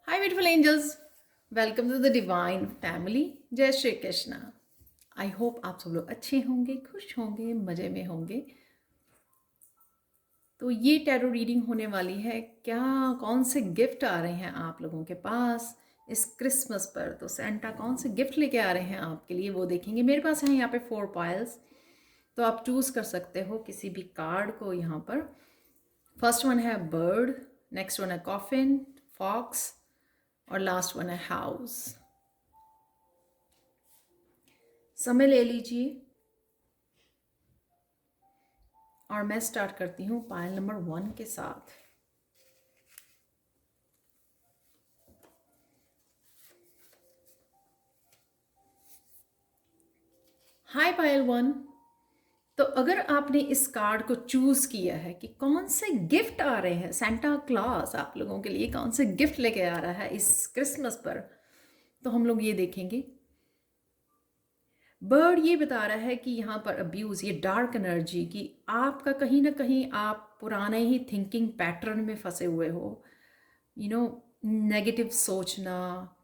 Hi, beautiful angels. Welcome to the divine family. जय Shri Krishna. I hope आप सब लोग अच्छे होंगे, खुश होंगे, मज़े में होंगे. तो ये टैरो रीडिंग होने वाली है. क्या कौन से गिफ्ट आ रहे हैं आप लोगों के पास इस क्रिसमस पर? तो सेंटा कौन से गिफ्ट लेके आ रहे हैं आपके लिए वो देखेंगे. मेरे पास है यहाँ पे 4 पाइल्स, तो आप चूज़ कर सकते हो किसी भी कार्ड को यहाँ पर. फर्स्ट वन है बर्ड, नेक्स्ट वन है कॉफिन, फॉक्स और लास्ट वन है हाउस. समय ले लीजिए और मैं स्टार्ट करती हूँ पायल नंबर 1 के साथ. हाय पायल 1. तो अगर आपने इस कार्ड को चूज किया है कि कौन से गिफ्ट आ रहे हैं, सेंटा क्लॉज आप लोगों के लिए कौन से गिफ्ट लेके आ रहा है इस क्रिसमस पर, तो हम लोग ये देखेंगे. बर्ड ये बता रहा है कि यहाँ पर अब्यूज़, ये डार्क एनर्जी कि आपका कहीं ना कहीं आप पुराने ही थिंकिंग पैटर्न में फंसे हुए हो. नेगेटिव सोचना,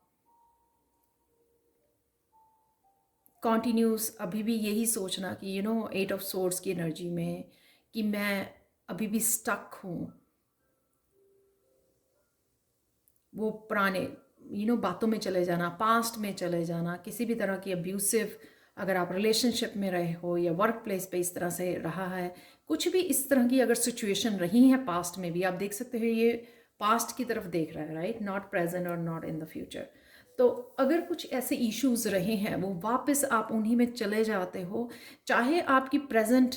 कॉन्टीन्यूस अभी भी यही सोचना कि 8 ऑफ सोर्ड्स की एनर्जी में कि मैं अभी भी स्टक हूँ. वो पुराने बातों में चले जाना, पास्ट में चले जाना, किसी भी तरह की अब्यूसिव, अगर आप रिलेशनशिप में रहे हो या वर्क प्लेस पे इस तरह से रहा है, कुछ भी इस तरह की अगर सिचुएशन रही है पास्ट में भी, आप देख सकते हो ये पास्ट की तरफ देख रहा है, राइट, नॉट प्रेजेंट और नॉट इन द फ्यूचर. तो अगर कुछ ऐसे इश्यूज रहे हैं वो वापस आप उन्हीं में चले जाते हो. चाहे आपकी प्रेजेंट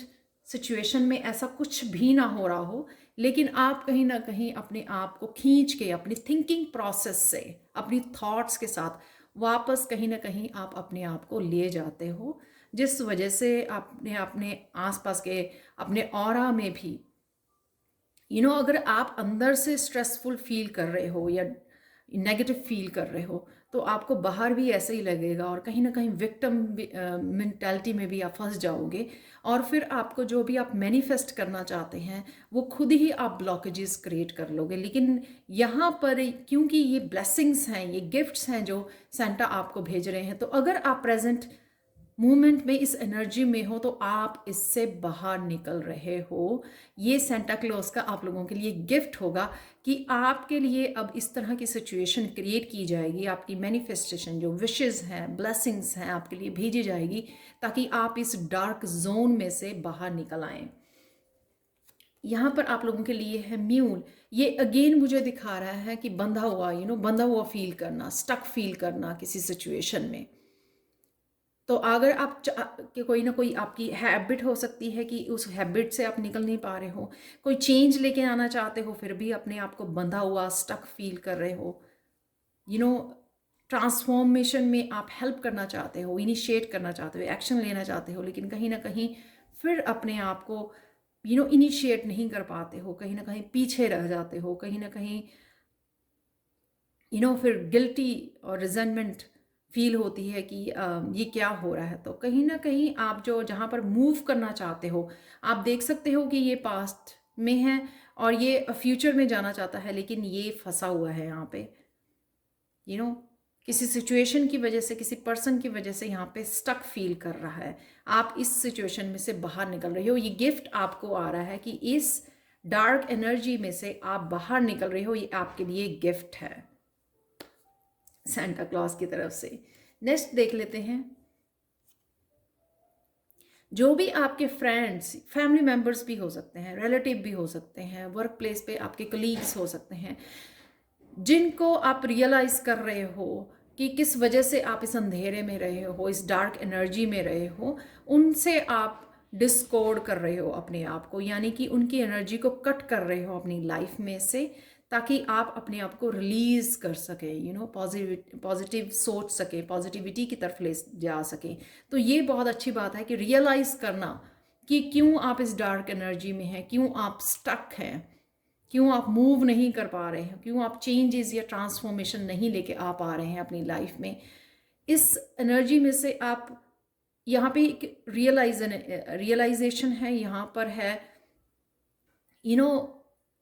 सिचुएशन में ऐसा कुछ भी ना हो रहा हो, लेकिन आप कहीं ना कहीं अपने आप को खींच के अपनी थिंकिंग प्रोसेस से, अपनी थॉट्स के साथ वापस कहीं ना कहीं आप अपने आप को ले जाते हो, जिस वजह से आपने अपने आसपास के अपने ऑरा में भी अगर आप अंदर से स्ट्रेसफुल फील कर रहे हो या नेगेटिव फील कर रहे हो, तो आपको बाहर भी ऐसे ही लगेगा और कहीं ना कहीं विक्टिम मेंटालिटी में भी आप फंस जाओगे. और फिर आपको जो भी आप मैनिफेस्ट करना चाहते हैं वो खुद ही आप ब्लॉकेजेस क्रिएट कर लोगे. लेकिन यहाँ पर क्योंकि ये ब्लेसिंग्स हैं, ये गिफ्ट्स हैं जो सेंटा आपको भेज रहे हैं, तो अगर आप प्रेजेंट मूवमेंट में इस एनर्जी में हो तो आप इससे बाहर निकल रहे हो. ये सेंटा क्लॉज का आप लोगों के लिए गिफ्ट होगा कि आपके लिए अब इस तरह की सिचुएशन क्रिएट की जाएगी, आपकी मैनिफेस्टेशन जो विशेस हैं, ब्लेसिंग्स हैं, आपके लिए भेजी जाएगी ताकि आप इस डार्क जोन में से बाहर निकल आएं. यहाँ पर आप लोगों के लिए है म्यूल. ये अगेन मुझे दिखा रहा है कि बंधा हुआ, बंधा हुआ फील करना, स्टक फील करना किसी सिचुएशन में. तो अगर आप कि कोई ना कोई आपकी हैबिट हो सकती है कि उस हैबिट से आप निकल नहीं पा रहे हो, कोई चेंज लेके आना चाहते हो फिर भी अपने आप को बंधा हुआ स्टक फील कर रहे हो. यू नो ट्रांसफॉर्मेशन में आप हेल्प करना चाहते हो, इनिशिएट करना चाहते हो, एक्शन लेना चाहते हो, लेकिन कहीं ना कहीं फिर अपने आप को इनिशिएट नहीं कर पाते हो, कहीं ना कहीं पीछे रह जाते हो, कहीं ना कहीं फिर गिल्टी और रिजेंटमेंट फील होती है कि ये क्या हो रहा है. तो कहीं ना कहीं आप जो जहाँ पर मूव करना चाहते हो, आप देख सकते हो कि ये पास्ट में है और ये फ्यूचर में जाना चाहता है, लेकिन ये फंसा हुआ है यहाँ पे. यू नो किसी सिचुएशन की वजह से, किसी पर्सन की वजह से यहाँ पे स्टक फील कर रहा है. आप इस सिचुएशन में से बाहर निकल रहे हो. ये गिफ्ट आपको आ रहा है कि इस डार्क एनर्जी में से आप बाहर निकल रहे हो. ये आपके लिए गिफ्ट है सेंटा क्लॉज की तरफ से. नेक्स्ट देख लेते हैं. जो भी आपके फ्रेंड्स, फैमिली मेंबर्स भी हो सकते हैं, रिलेटिव भी हो सकते हैं, वर्क प्लेस पे आपके कलीग्स हो सकते हैं, जिनको आप रियलाइज कर रहे हो कि किस वजह से आप इस अंधेरे में रहे हो, इस डार्क एनर्जी में रहे हो, उनसे आप डिस्कॉर्ड कर रहे हो अपने आप को, यानी कि उनकी एनर्जी को कट कर रहे हो अपनी लाइफ में से, ताकि आप अपने आप को रिलीज कर सके, पॉजिटिव सोच सके, पॉजिटिविटी की तरफ ले जा सके. तो ये बहुत अच्छी बात है कि रियलाइज करना कि क्यों आप इस डार्क एनर्जी में हैं, क्यों आप स्टक हैं, क्यों आप मूव नहीं कर पा रहे हैं, क्यों आप चेंजेस या ट्रांसफॉर्मेशन नहीं लेके आ पा रहे हैं अपनी लाइफ में. इस एनर्जी में से आप यहाँ पे एक रियलाइजेशन है, यहाँ पर है यू नो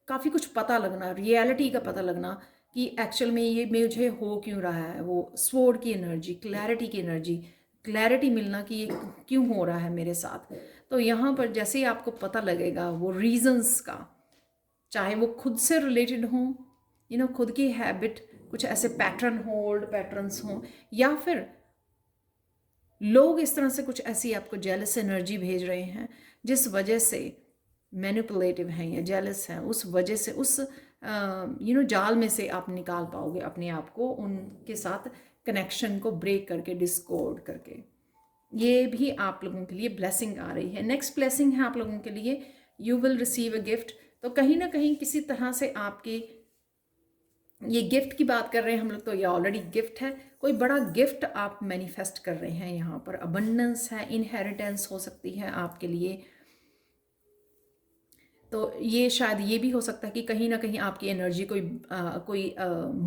काफ़ी कुछ पता लगना, रियलिटी का पता लगना कि एक्चुअल में ये मुझे हो क्यों रहा है। वो स्वॉर्ड की एनर्जी, क्लैरिटी की एनर्जी, क्लैरिटी मिलना कि ये क्यों हो रहा है मेरे साथ। तो यहाँ पर जैसे ही आपको पता लगेगा वो रीजंस का, चाहे वो खुद से रिलेटेड हों, खुद की हैबिट, कुछ ऐसे पैटर्न हो, ओल्ड पैटर्न्स हों, या फिर लोग इस तरह से कुछ ऐसी आपको जेलस एनर्जी भेज रहे हैं जिस वजह से मैनिपुलेटिव हैं या जेलस हैं, उस वजह से उस जाल में से आप निकाल पाओगे अपने आप को, उनके साथ कनेक्शन को ब्रेक करके, डिस्कॉर्ड करके। ये भी आप लोगों के लिए ब्लेसिंग आ रही है। नेक्स्ट ब्लेसिंग है आप लोगों के लिए, you will receive a gift. तो कहीं ना कहीं किसी तरह से आपकी, ये गिफ्ट की बात कर रहे हैं हम लोग, तो ये ऑलरेडी गिफ्ट है। कोई बड़ा गिफ्ट आप मैनिफेस्ट कर रहे हैं यहाँ पर। अबंडेंस है, इनहेरिटेंस हो सकती है आपके लिए। तो ये शायद ये भी हो सकता है कि कहीं ना कहीं आपकी एनर्जी कोई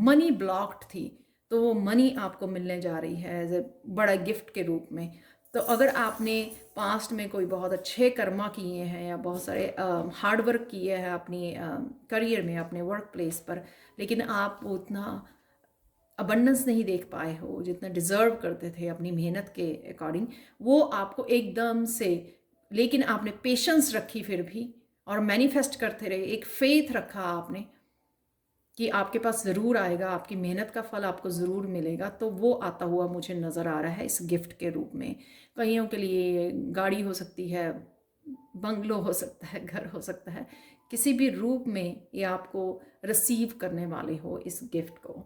मनी ब्लॉक्ड थी, तो वो मनी आपको मिलने जा रही है एज ए बड़ा गिफ्ट के रूप में। तो अगर आपने पास्ट में कोई बहुत अच्छे कर्मा किए हैं या बहुत सारे हार्ड वर्क किए हैं अपनी करियर में, अपने वर्क प्लेस पर, लेकिन आप उतना अबंडेंस नहीं देख पाए हो जितना डिज़र्व करते थे अपनी मेहनत के अकॉर्डिंग, वो आपको एकदम से, लेकिन आपने पेशेंस रखी फिर भी और मैनिफेस्ट करते रहे, एक फेथ रखा आपने कि आपके पास ज़रूर आएगा, आपकी मेहनत का फल आपको ज़रूर मिलेगा, तो वो आता हुआ मुझे नज़र आ रहा है इस गिफ्ट के रूप में। कईयों के लिए गाड़ी हो सकती है, बंगलो हो सकता है, घर हो सकता है, किसी भी रूप में ये आपको रिसीव करने वाले हो इस गिफ्ट को।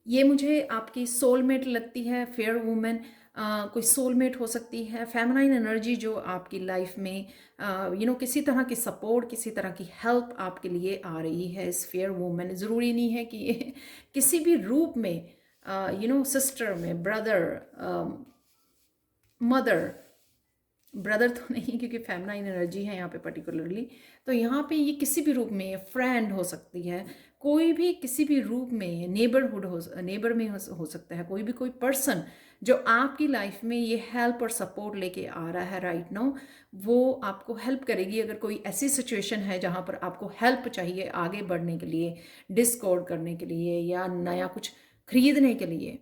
ये मुझे आपकी सोलमेट लगती है, फेयर वुमेन। कोई सोलमेट हो सकती है, फेमिनाइन एनर्जी जो आपकी लाइफ में किसी तरह की सपोर्ट, किसी तरह की हेल्प आपके लिए आ रही है इस फेयर वुमेन। ज़रूरी नहीं है कि ये किसी भी रूप में, सिस्टर में, ब्रदर, मदर, ब्रदर तो नहीं क्योंकि फेमिनाइन एनर्जी है यहाँ पे पर्टिकुलरली। तो यहाँ पे ये किसी भी रूप में फ्रेंड हो सकती है, कोई भी किसी भी रूप में, नेबर में हो सकता है, कोई पर्सन जो आपकी लाइफ में ये हेल्प और सपोर्ट लेके आ रहा है राइट नाउ, वो आपको हेल्प करेगी। अगर कोई ऐसी सिचुएशन है जहाँ पर आपको हेल्प चाहिए आगे बढ़ने के लिए, डिस्कॉर्ड करने के लिए, या नया कुछ खरीदने के लिए,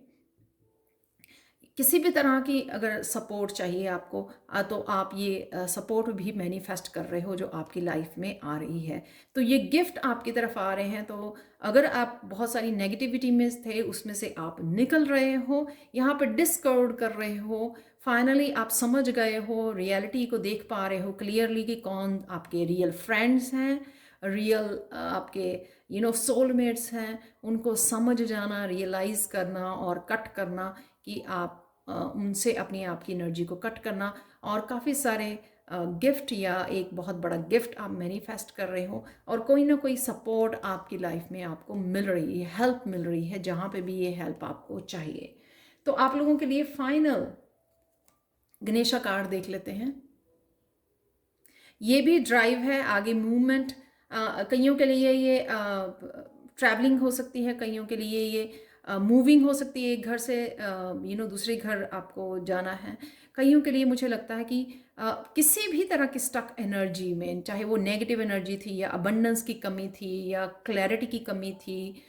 किसी भी तरह की अगर सपोर्ट चाहिए आपको, तो आप ये सपोर्ट भी मैनिफेस्ट कर रहे हो जो आपकी लाइफ में आ रही है। तो ये गिफ्ट आपकी तरफ आ रहे हैं। तो अगर आप बहुत सारी नेगेटिविटी में थे, उसमें से आप निकल रहे हो, यहाँ पर डिस्कवर कर रहे हो, फाइनली आप समझ गए हो, रियलिटी को देख पा रहे हो क्लियरली कि कौन आपके रियल फ्रेंड्स हैं, रियल आपके सोलमेट्स हैं। उनको समझ जाना, रियलाइज़ करना और कट करना कि आप उनसे अपनी आप की एनर्जी को कट करना, और काफ़ी सारे गिफ्ट या एक बहुत बड़ा गिफ्ट आप मैनिफेस्ट कर रहे हो, और कोई ना कोई सपोर्ट आपकी लाइफ में आपको मिल रही है, हेल्प मिल रही है जहाँ पे भी ये हेल्प आपको चाहिए। तो आप लोगों के लिए फाइनल गणेशा कार्ड देख लेते हैं। ये भी ड्राइव है, आगे मूवमेंट। कईयों के लिए ये ट्रैवलिंग हो सकती है, कईयों के लिए ये मूविंग हो सकती है, एक घर से दूसरे घर आपको जाना है। कईयों के लिए मुझे लगता है कि किसी भी तरह की स्टक एनर्जी में, चाहे वो नेगेटिव एनर्जी थी या अबंडेंस की कमी थी या क्लैरिटी की कमी थी,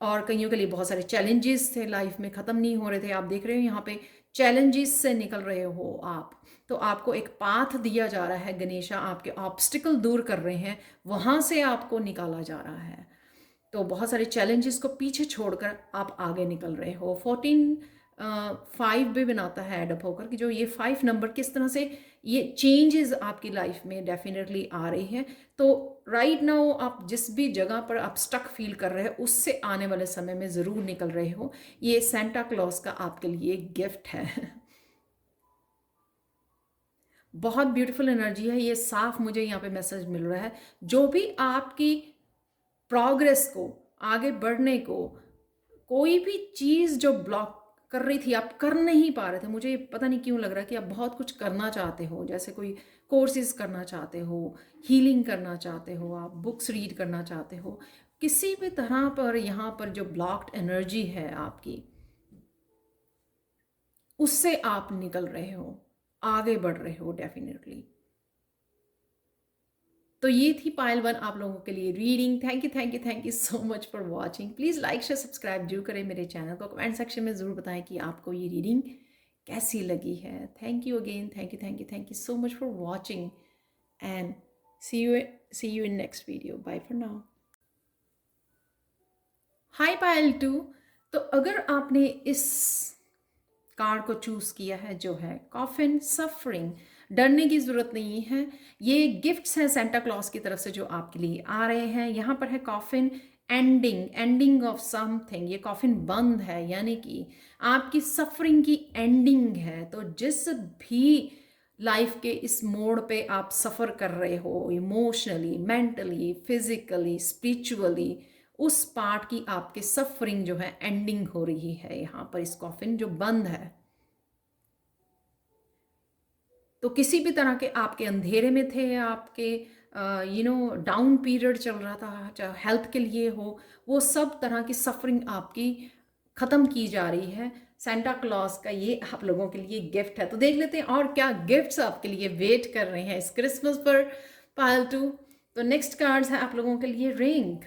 और कईयों के लिए बहुत सारे चैलेंजेस थे लाइफ में, ख़त्म नहीं हो रहे थे। आप देख रहे हो यहाँ पे चैलेंजेस से निकल रहे हो आप, तो आपको एक पाथ दिया जा रहा है, गणेशा आपके ऑब्स्टिकल दूर कर रहे हैं, वहाँ से आपको निकाला जा रहा है। तो बहुत सारे चैलेंजेस को पीछे छोड़कर आप आगे निकल रहे हो। 14 5 भी बनाता है एडअप होकर कि जो ये 5 नंबर किस तरह से ये चेंजेस आपकी लाइफ में डेफिनेटली आ रही है। तो राइट नाउ आप जिस भी जगह पर आप स्टक फील कर रहे हो, उससे आने वाले समय में ज़रूर निकल रहे हो। ये सेंटा क्लॉज का आपके लिए गिफ्ट है। बहुत ब्यूटीफुल एनर्जी है ये, साफ मुझे यहाँ पे मैसेज मिल रहा है। जो भी आपकी प्रोग्रेस को, आगे बढ़ने को, कोई भी चीज़ जो ब्लॉक कर रही थी, आप कर नहीं पा रहे थे, मुझे पता नहीं क्यों लग रहा है कि आप बहुत कुछ करना चाहते हो, जैसे कोई कोर्सेज करना चाहते हो, हीलिंग करना चाहते हो, आप बुक्स रीड करना चाहते हो, किसी भी तरह पर यहाँ पर जो ब्लॉक्ड एनर्जी है आपकी, उससे आप निकल रहे हो, आगे बढ़ रहे हो डेफिनेटली। तो ये थी पायल 1 आप लोगों के लिए reading. Thank you so much for watching. Please like share subscribe जरूर करें मेरे चैनल को। कमेंट सेक्शन में ज़रूर बताएं कि आपको ये रीडिंग कैसी लगी है। Thank you again, thank you so much for watching and see you in next video. Bye for now. Hi Payal 2। तो अगर आपने इस कार्ड को चूज किया है जो है कॉफिन सफरिंग, डरने की जरूरत नहीं है। ये गिफ्ट्स हैं सेंटा क्लॉज की तरफ से जो आपके लिए आ रहे हैं। यहाँ पर है कॉफिन एंडिंग ऑफ समथिंग। ये कॉफिन बंद है, यानी कि आपकी सफरिंग की एंडिंग है। तो जिस भी लाइफ के इस मोड़ पे आप सफ़र कर रहे हो, इमोशनली, मेंटली, फिजिकली, स्पिरिचुअली, उस पार्ट की आपके सफरिंग जो है एंडिंग हो रही है। यहाँ पर इस कॉफिन जो बंद है, तो किसी भी तरह के आपके अंधेरे में थे, आपके डाउन पीरियड चल रहा था, चाहे हेल्थ के लिए हो, वो सब तरह की सफरिंग आपकी ख़त्म की जा रही है। सेंटा क्लॉज का ये आप लोगों के लिए गिफ्ट है। तो देख लेते हैं और क्या गिफ्ट्स आपके लिए वेट कर रहे हैं इस क्रिसमस पर पायल 2। तो नेक्स्ट कार्ड्स है आप लोगों के लिए रिंग।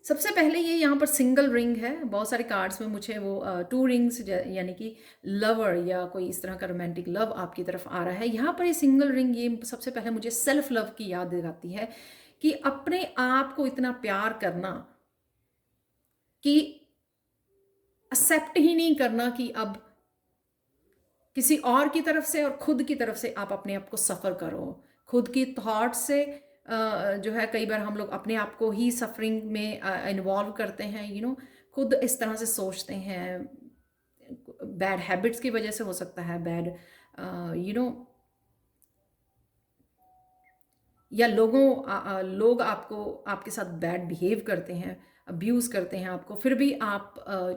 सबसे पहले ये यहाँ पर सिंगल रिंग है। बहुत सारे कार्ड्स में मुझे वो 2 रिंग्स यानी कि लवर या कोई इस तरह का रोमांटिक लव आपकी तरफ आ रहा है। यहाँ पर ये सिंगल रिंग, ये सबसे पहले मुझे सेल्फ लव की याद दिलाती है कि अपने आप को इतना प्यार करना कि एक्सेप्ट ही नहीं करना कि अब किसी और की तरफ से और खुद की तरफ से आप अपने आप को सफ़र करो। खुद की थॉट से जो है कई बार हम लोग अपने आप को ही सफरिंग में इन्वॉल्व करते हैं। खुद इस तरह से सोचते हैं। बैड हैबिट्स की वजह से हो सकता है, बैड यू नो या लोग आपको आपके साथ बैड बिहेव करते हैं, अब्यूज़ करते हैं आपको, फिर भी आप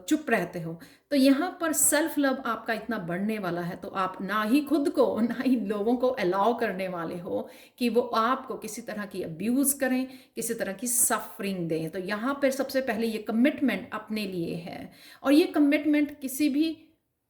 चुप रहते हो। तो यहाँ पर सेल्फ लव आपका इतना बढ़ने वाला है, तो आप ना ही खुद को ना ही लोगों को अलाउ करने वाले हो कि वो आपको किसी तरह की अब्यूज़ करें, किसी तरह की सफरिंग दें। तो यहाँ पर सबसे पहले ये कमिटमेंट अपने लिए है, और ये कमिटमेंट किसी भी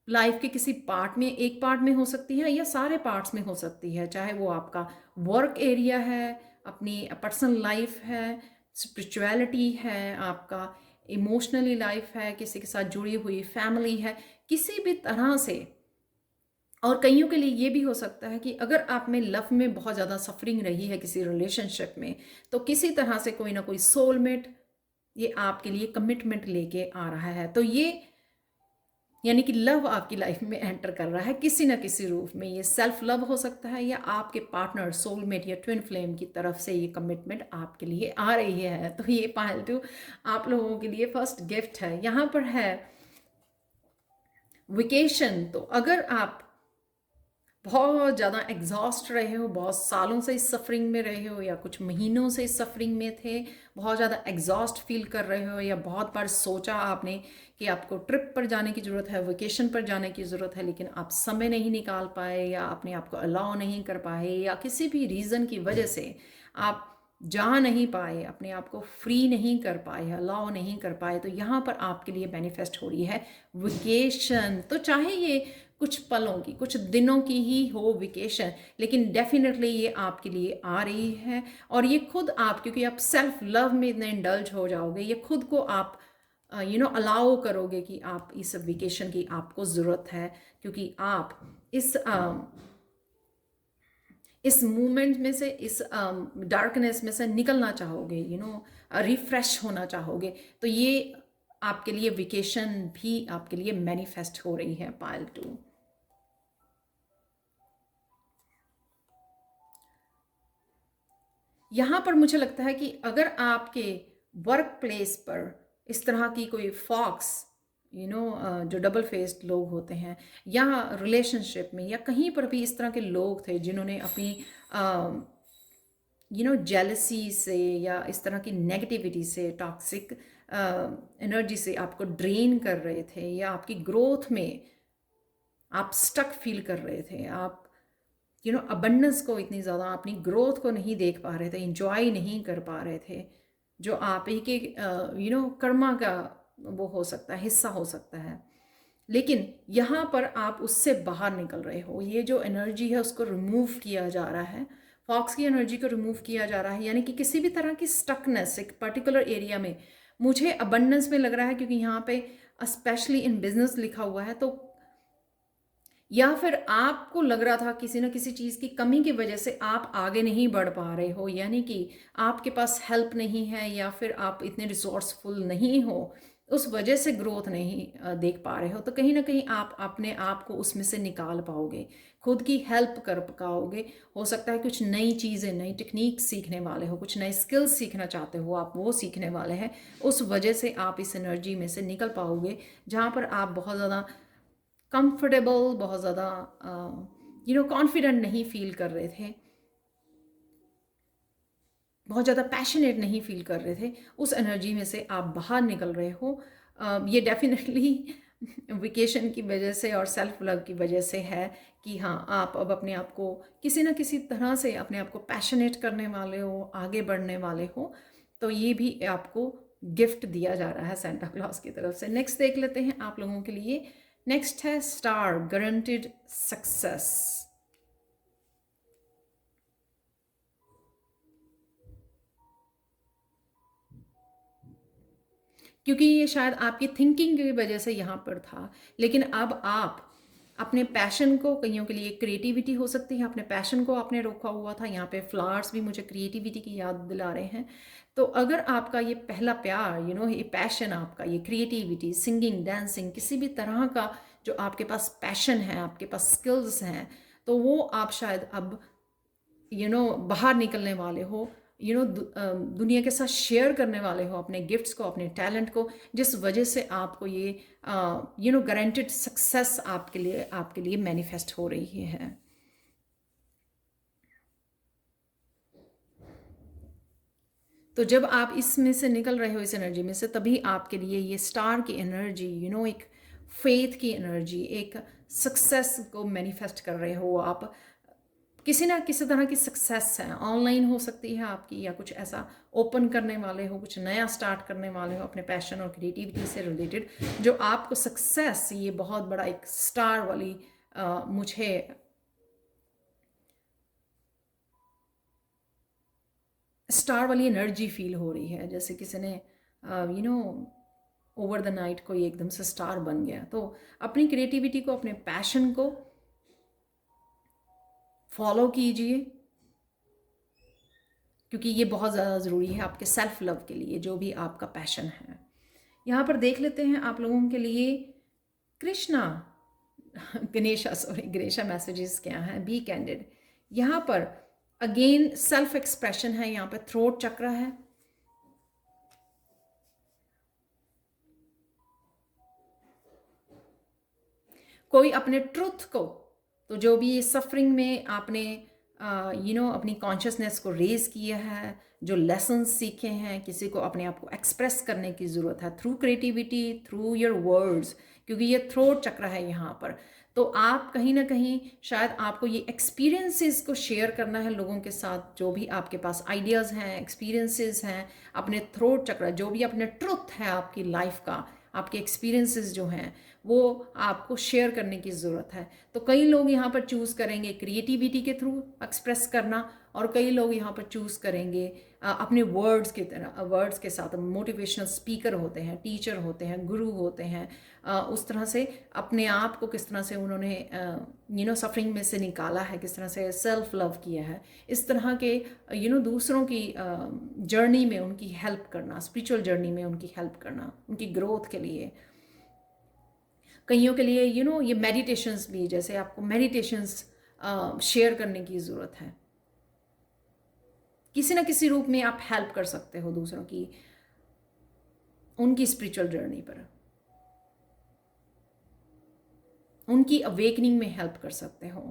लाइफ के किसी पार्ट में, एक पार्ट में हो सकती है या सारे पार्ट्स में हो सकती है। चाहे वो आपका वर्क एरिया है, अपनी पर्सनल लाइफ है, स्पिरिचुअलिटी है, आपका इमोशनली लाइफ है, किसी के साथ जुड़ी हुई फैमिली है, किसी भी तरह से। और कईयों के लिए ये भी हो सकता है कि अगर आप में लव में बहुत ज़्यादा सफरिंग रही है किसी रिलेशनशिप में, तो किसी तरह से कोई ना कोई सोलमेट ये आपके लिए कमिटमेंट लेके आ रहा है। तो ये यानी कि लव आपकी लाइफ में एंटर कर रहा है किसी ना किसी रूप में। ये सेल्फ लव हो सकता है या आपके पार्टनर, सोलमेट या ट्विन फ्लेम की तरफ से ये कमिटमेंट आपके लिए आ रही है। तो ये पायल 2 आप लोगों के लिए फर्स्ट गिफ्ट है। यहाँ पर है वेकेशन। तो अगर आप बहुत ज़्यादा एग्जॉस्ट रहे हो, बहुत सालों से इस सफरिंग में रहे हो, या कुछ महीनों से इस सफरिंग में थे, बहुत ज़्यादा एग्जॉस्ट फील कर रहे हो, या बहुत बार सोचा आपने कि आपको ट्रिप पर जाने की ज़रूरत है, वेकेशन पर जाने की ज़रूरत है, लेकिन आप समय नहीं निकाल पाए, या अपने आप को अलाउ नहीं कर पाए, या किसी भी रीज़न की वजह से आप जा नहीं पाए, अपने आप को फ्री नहीं कर पाए, अलाउ नहीं कर पाए, तो यहाँ पर आपके लिए मैनिफेस्ट हो रही है वेकेशन। तो चाहे ये कुछ पलों की, कुछ दिनों की ही हो वेकेशन, लेकिन डेफिनेटली ये आपके लिए आ रही है। और ये खुद आप, क्योंकि आप सेल्फ लव में इतने इंडल्ज हो जाओगे, ये खुद को आप अलाउ करोगे कि आप इस वेकेशन की आपको ज़रूरत है, क्योंकि आप इस मूवमेंट में से, इस डार्कनेस में से निकलना चाहोगे, रिफ्रेश होना चाहोगे। तो ये आपके लिए वेकेशन भी आपके लिए मैनिफेस्ट हो रही है पायल 2। यहाँ पर मुझे लगता है कि अगर आपके वर्क प्लेस पर इस तरह की कोई फॉक्स, जो डबल फेस्ड लोग होते हैं, या रिलेशनशिप में या कहीं पर भी इस तरह के लोग थे जिन्होंने अपनी जेलसी से या इस तरह की नेगेटिविटी से, टॉक्सिक एनर्जी से आपको ड्रेन कर रहे थे, या आपकी ग्रोथ में आप स्टक फील कर रहे थे, आप अबंडेंस को, इतनी ज़्यादा अपनी ग्रोथ को नहीं देख पा रहे थे, इंजॉय नहीं कर पा रहे थे, जो आप ही के कर्मा का वो हो सकता है, हिस्सा हो सकता है। लेकिन यहाँ पर आप उससे बाहर निकल रहे हो, ये जो एनर्जी है उसको रिमूव किया जा रहा है, फॉक्स की एनर्जी को रिमूव किया जा रहा है, यानी कि किसी भी तरह की स्टकनेस एक पर्टिकुलर एरिया में, मुझे अबंडेंस में लग रहा है क्योंकि यहाँ पे स्पेशली इन बिजनेस लिखा हुआ है, तो या फिर आपको लग रहा था किसी न किसी चीज़ की कमी की वजह से आप आगे नहीं बढ़ पा रहे हो, यानी कि आपके पास हेल्प नहीं है या फिर आप इतने रिसोर्सफुल नहीं हो, उस वजह से ग्रोथ नहीं देख पा रहे हो, तो कहीं ना कहीं आप अपने आप को उसमें से निकाल पाओगे, खुद की हेल्प कर पाओगे। हो सकता है कुछ नई चीज़ें, नई टेक्निक सीखने वाले हो, कुछ नए स्किल्स सीखना चाहते हो आप, वो सीखने वाले हैं, उस वजह से आप इस एनर्जी में से निकल पाओगे जहाँ पर आप बहुत ज़्यादा कंफर्टेबल, बहुत ज़्यादा कॉन्फिडेंट नहीं फील कर रहे थे, बहुत ज़्यादा पैशनेट नहीं फील कर रहे थे, उस एनर्जी में से आप बाहर निकल रहे हो। ये डेफिनेटली वेकेशन की वजह से और सेल्फ लव की वजह से है कि हाँ, आप अब अपने आप को किसी न किसी तरह से अपने आप को पैशनेट करने वाले हो, आगे बढ़ने वाले हो, तो ये भी आपको गिफ्ट दिया जा रहा है सेंटा क्लॉज की तरफ से। नेक्स्ट देख लेते हैं आप लोगों के लिए। नेक्स्ट है स्टार, गारंटीड सक्सेस। क्योंकि ये शायद आपकी थिंकिंग की वजह से यहाँ पर था, लेकिन अब आप अपने पैशन को, कईयों के लिए क्रिएटिविटी हो सकती है, अपने पैशन को आपने रोका हुआ था। यहाँ पे फ्लावर्स भी मुझे क्रिएटिविटी की याद दिला रहे हैं। तो अगर आपका ये पहला प्यार, ये पैशन आपका, ये क्रिएटिविटी, सिंगिंग, डांसिंग, किसी भी तरह का जो आपके पास पैशन है, आपके पास स्किल्स हैं, तो वो आप शायद अब बाहर निकलने वाले हो, दुनिया के साथ शेयर करने वाले हो अपने गिफ्ट्स को, अपने टैलेंट को, जिस वजह से आपको ये गारंटेड सक्सेस आपके लिए मैनिफेस्ट हो रही है। तो जब आप इसमें से निकल रहे हो, इस एनर्जी में से, तभी आपके लिए ये स्टार की एनर्जी, एक फेथ की एनर्जी, एक सक्सेस को मैनिफेस्ट कर रहे हो आप। किसी ना किसी तरह की सक्सेस है, ऑनलाइन हो सकती है आपकी, या कुछ ऐसा ओपन करने वाले हो, कुछ नया स्टार्ट करने वाले हो अपने पैशन और क्रिएटिविटी से रिलेटेड, जो आपको सक्सेस, ये बहुत बड़ा एक स्टार वाली मुझे स्टार वाली एनर्जी फील हो रही है, जैसे किसी ने ओवर द नाइट कोई एकदम से स्टार बन गया। तो अपनी क्रिएटिविटी को, अपने पैशन को फॉलो कीजिए, क्योंकि ये बहुत ज़्यादा ज़रूरी है आपके सेल्फ लव के लिए, जो भी आपका पैशन है। यहाँ पर देख लेते हैं आप लोगों के लिए कृष्णा गणेशा मैसेजेस क्या हैं। बी कैंडिड, यहाँ पर अगेन सेल्फ एक्सप्रेशन है, यहाँ पर थ्रोट चक्र है, कोई अपने ट्रुथ को, तो जो भी सफरिंग में आपने अपनी कॉन्शियसनेस को रेज किया है, जो लेसन सीखे हैं, किसी को अपने आप को एक्सप्रेस करने की ज़रूरत है through creativity, through your words, क्योंकि ये थ्रोट चक्र है यहाँ पर। तो आप कहीं ना कहीं शायद आपको ये एक्सपीरियंसेस को शेयर करना है लोगों के साथ, जो भी आपके पास आइडियाज़ हैं, एक्सपीरियंसेस हैं, अपने थ्रोट चक्र, जो भी अपने ट्रुथ है आपकी लाइफ का, आपके एक्सपीरियंसेस जो हैं, वो आपको शेयर करने की ज़रूरत है। तो कई लोग यहाँ पर चूज़ करेंगे क्रिएटिविटी के थ्रू एक्सप्रेस करना, और कई लोग यहाँ पर चूज़ करेंगे अपने वर्ड्स के तरह, वर्ड्स के साथ। मोटिवेशनल स्पीकर होते हैं, टीचर होते हैं, गुरु होते हैं, उस तरह से अपने आप को किस तरह से उन्होंने सफरिंग में से निकाला है, किस तरह से सेल्फ लव किया है, इस तरह के दूसरों की जर्नी में उनकी हेल्प करना, स्पिरिचुअल जर्नी में उनकी हेल्प करना, उनकी ग्रोथ के लिए। कईयों के लिए ये मेडिटेशंस भी, जैसे आपको मेडिटेशंस शेयर करने की ज़रूरत है, किसी ना किसी रूप में आप हेल्प कर सकते हो दूसरों की, उनकी स्पिरिचुअल जर्नी पर, उनकी अवेकनिंग में हेल्प कर सकते हो,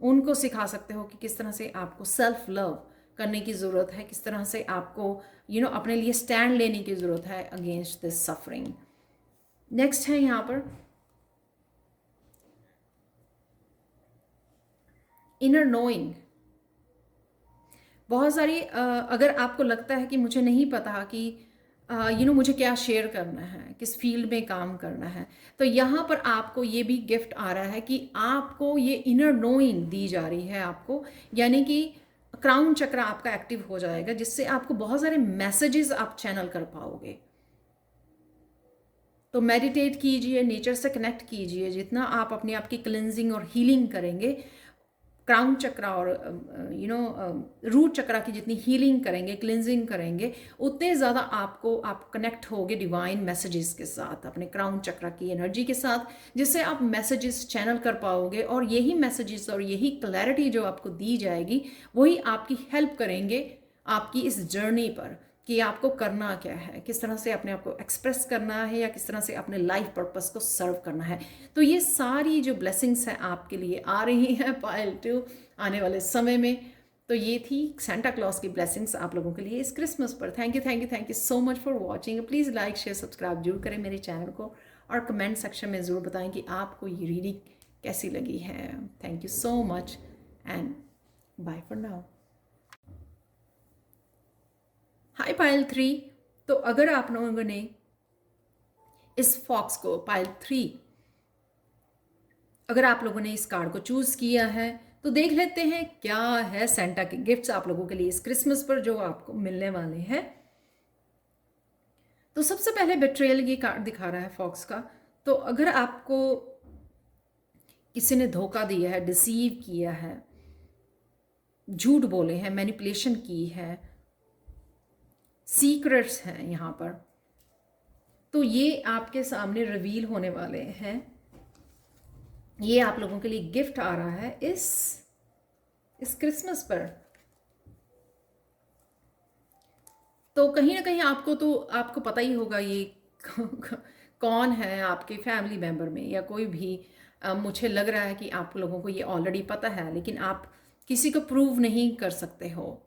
उनको सिखा सकते हो कि किस तरह से आपको सेल्फ लव करने की ज़रूरत है, किस तरह से आपको अपने लिए स्टैंड लेने की ज़रूरत है अगेंस्ट दिस सफरिंग। नेक्स्ट है यहाँ पर इनर नोइंग। बहुत सारी अगर आपको लगता है कि मुझे नहीं पता कि मुझे क्या शेयर करना है, किस फील्ड में काम करना है, तो यहाँ पर आपको ये भी गिफ्ट आ रहा है कि आपको ये इनर नोइंग दी जा रही है आपको, यानी कि क्राउन चक्र आपका एक्टिव हो जाएगा, जिससे आपको बहुत सारे मैसेजेस आप चैनल कर पाओगे। तो मेडिटेट कीजिए, नेचर से कनेक्ट कीजिए। जितना आप अपने आप की क्लिनजिंग और हीलिंग करेंगे, क्राउन चक्रा और रूट चक्रा की जितनी हीलिंग करेंगे, क्लिनजिंग करेंगे, उतने ज़्यादा आप कनेक्ट होगे डिवाइन मैसेजेस के साथ, अपने क्राउन चक्रा की एनर्जी के साथ, जिससे आप मैसेजेस चैनल कर पाओगे। और यही मैसेजेस और यही क्लैरिटी जो आपको दी जाएगी, वही आपकी हेल्प करेंगे आपकी इस जर्नी पर, कि आपको करना क्या है, किस तरह से अपने आप को एक्सप्रेस करना है, या किस तरह से अपने लाइफ पर्पस को सर्व करना है। तो ये सारी जो ब्लेसिंग्स हैं आपके लिए आ रही हैं पायल 2 आने वाले समय में। तो ये थी सेंटा क्लॉज की ब्लेसिंग्स आप लोगों के लिए इस क्रिसमस पर। Thank you so much for watching. Please like share subscribe जरूर करें मेरे चैनल को, और कमेंट सेक्शन में ज़रूर बताएं कि आपको ये रीडिंग कैसी लगी है। Thank you so much and bye for now. Hi Payal 3। तो अगर आप लोगों ने इस फॉक्स को, पायल 3, अगर आप लोगों ने इस कार्ड को चूज किया है, तो देख लेते हैं क्या है सेंटा के गिफ्ट्स आप लोगों के लिए इस क्रिसमस पर जो आपको मिलने वाले हैं। तो सबसे पहले बेट्रेयल ये कार्ड दिखा रहा है फॉक्स का। तो अगर आपको किसी ने धोखा दिया है, डिसीव किया है, झूठ बोले हैं, मैनिपुलेशन की है, सीक्रेट्स हैं यहाँ पर, तो ये आपके सामने रिवील होने वाले हैं। ये आप लोगों के लिए गिफ्ट आ रहा है इस क्रिसमस पर। तो कहीं ना कहीं आपको पता ही होगा ये कौन है आपके फैमिली मेम्बर में या कोई भी। मुझे लग रहा है कि आप लोगों को ये ऑलरेडी पता है, लेकिन आप किसी को प्रूव नहीं कर सकते हो,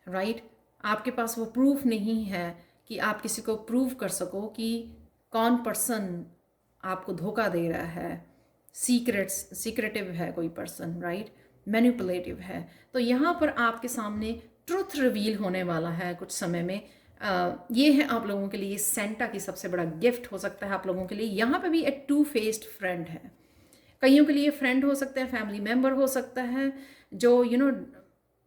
राइट? आपके पास वो प्रूफ नहीं है कि आप किसी को प्रूव कर सको कि कौन पर्सन आपको धोखा दे रहा है, सीक्रेटिव है कोई पर्सन, राइट? मैनिपुलेटिव है। तो यहाँ पर आपके सामने ट्रुथ रिवील होने वाला है कुछ समय में। ये है आप लोगों के लिए सेंटा की सबसे बड़ा गिफ्ट हो सकता है आप लोगों के लिए। यहाँ पे भी एक टू फेस्ड फ्रेंड है। कईयों के लिए फ्रेंड हो सकता है, फैमिली मेम्बर हो सकता है, जो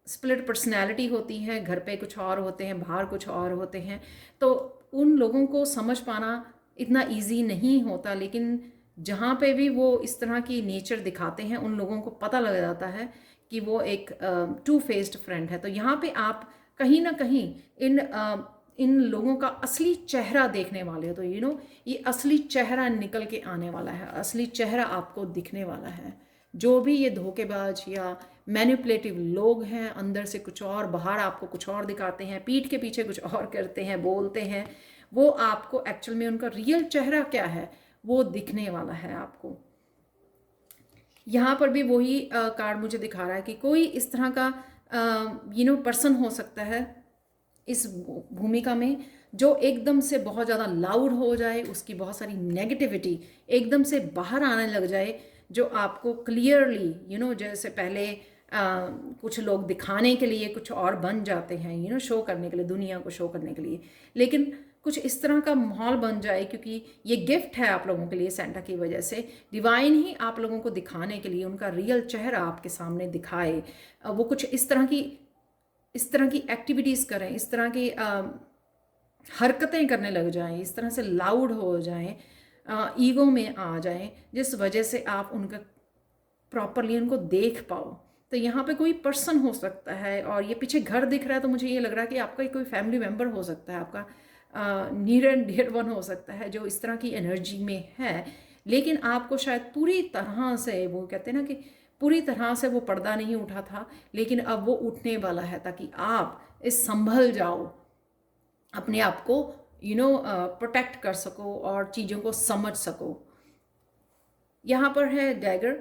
स्प्लिट पर्सनैलिटी होती है, घर पे कुछ और होते हैं, बाहर कुछ और होते हैं। तो उन लोगों को समझ पाना इतना इजी नहीं होता, लेकिन जहाँ पे भी वो इस तरह की नेचर दिखाते हैं, उन लोगों को पता लग जाता है कि वो एक टू फेस्ड फ्रेंड है। तो यहाँ पे आप कहीं ना कहीं इन लोगों का असली चेहरा देखने वाले हो। तो ये असली चेहरा निकल के आने वाला है, असली चेहरा आपको दिखने वाला है। जो भी ये धोखेबाज या मैनिपुलेटिव लोग हैं, अंदर से कुछ और, बाहर आपको कुछ और दिखाते हैं, पीठ के पीछे कुछ और करते हैं, बोलते हैं, वो आपको एक्चुअल में उनका रियल चेहरा क्या है वो दिखने वाला है आपको। यहाँ पर भी वही कार्ड मुझे दिखा रहा है कि कोई इस तरह का पर्सन हो सकता है इस भूमिका में, जो एकदम से बहुत ज़्यादा लाउड हो जाए, उसकी बहुत सारी नेगेटिविटी एकदम से बाहर आने लग जाए, जो आपको क्लियरली जैसे पहले कुछ लोग दिखाने के लिए कुछ और बन जाते हैं, शो करने के लिए, दुनिया को शो करने के लिए, लेकिन कुछ इस तरह का माहौल बन जाए, क्योंकि ये गिफ्ट है आप लोगों के लिए सेंटा की वजह से। डिवाइन ही आप लोगों को दिखाने के लिए उनका रियल चेहरा आपके सामने दिखाए, वो कुछ इस तरह की एक्टिविटीज़ करें, इस तरह की हरकतें करने लग जाएं, इस तरह से लाउड हो जाएं, ईगो में आ जाएं, जिस वजह से आप उनका प्रॉपरली उनको देख पाओ। तो यहाँ पे कोई पर्सन हो सकता है, और ये पीछे घर दिख रहा है, तो मुझे ये लग रहा है कि आपका कोई फैमिली मेम्बर हो सकता है, आपका नियर एंड डियर वन हो सकता है, जो इस तरह की एनर्जी में है। लेकिन आपको शायद पूरी तरह से, वो कहते हैं ना कि पूरी तरह से वो पर्दा नहीं उठा था, लेकिन अब वो उठने वाला है, ताकि आप इस संभल जाओ, अपने आप को प्रोटेक्ट कर सको और चीज़ों को समझ सको। यहाँ पर है डैगर।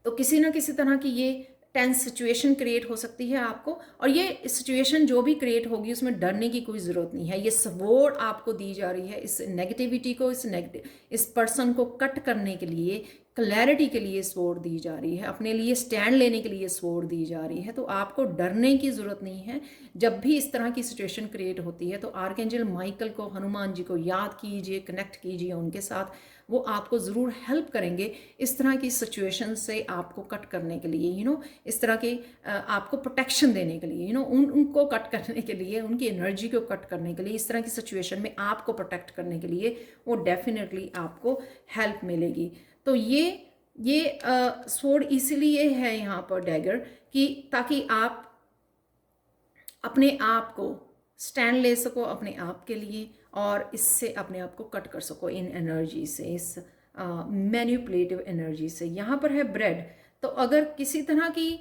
तो किसी ना किसी तरह की ये टेंस सिचुएशन क्रिएट हो सकती है आपको, और ये सिचुएशन जो भी क्रिएट होगी उसमें डरने की कोई ज़रूरत नहीं है। ये सपोर्ट आपको दी जा रही है इस नेगेटिविटी को, इस पर्सन को कट करने के लिए, क्लैरिटी के लिए स्वॉर्ड दी जा रही है, अपने लिए स्टैंड लेने के लिए स्वॉर्ड दी जा रही है। तो आपको डरने की ज़रूरत नहीं है। जब भी इस तरह की सिचुएशन क्रिएट होती है तो आर्कएंजल माइकल को, हनुमान जी को याद कीजिए, कनेक्ट कीजिए उनके साथ, वो आपको ज़रूर हेल्प करेंगे इस तरह की सिचुएशन से आपको कट करने के लिए, इस तरह के आपको प्रोटेक्शन देने के लिए, उनको कट करने के लिए, उनकी एनर्जी को कट करने के लिए, इस तरह की सिचुएशन में आपको प्रोटेक्ट करने के लिए वो डेफिनेटली आपको हेल्प मिलेगी। तो ये स्वॉर्ड इसीलिए है यहाँ पर डैगर कि ताकि आप अपने आप को स्टैंड ले सको अपने आप के लिए, और इससे अपने आप को कट कर सको इन एनर्जी से, इस मैनिपुलेटिव एनर्जी से। यहाँ पर है ब्रेड। तो अगर किसी तरह की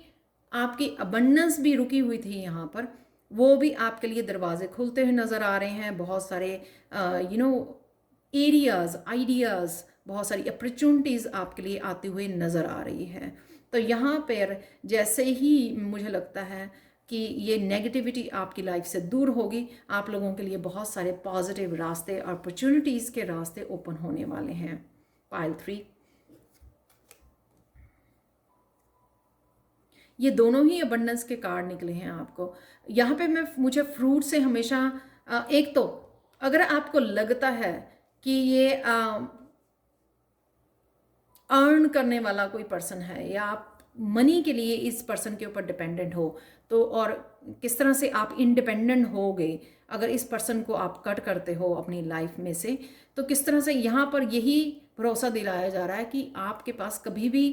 आपकी अबंडेंस भी रुकी हुई थी यहाँ पर, वो भी आपके लिए दरवाजे खुलते हुए नज़र आ रहे हैं। बहुत सारे एरियाज़, आइडियाज़, बहुत सारी अपॉर्चुनिटीज़ आपके लिए आती हुई नज़र आ रही है। तो यहाँ पर जैसे ही मुझे लगता है कि ये नेगेटिविटी आपकी लाइफ से दूर होगी, आप लोगों के लिए बहुत सारे पॉजिटिव रास्ते, अपॉर्चुनिटीज़ के रास्ते ओपन होने वाले हैं। पाइल 3, ये दोनों ही अबंडेंस के कार्ड निकले हैं आपको। यहाँ पे मुझे फ्रूट से हमेशा एक तो अगर आपको लगता है कि ये अर्न करने वाला कोई पर्सन है या आप मनी के लिए इस पर्सन के ऊपर डिपेंडेंट हो, तो और किस तरह से आप इंडिपेंडेंट हो गए अगर इस पर्सन को आप कट करते हो अपनी लाइफ में से, तो किस तरह से यहाँ पर यही भरोसा दिलाया जा रहा है कि आपके पास कभी भी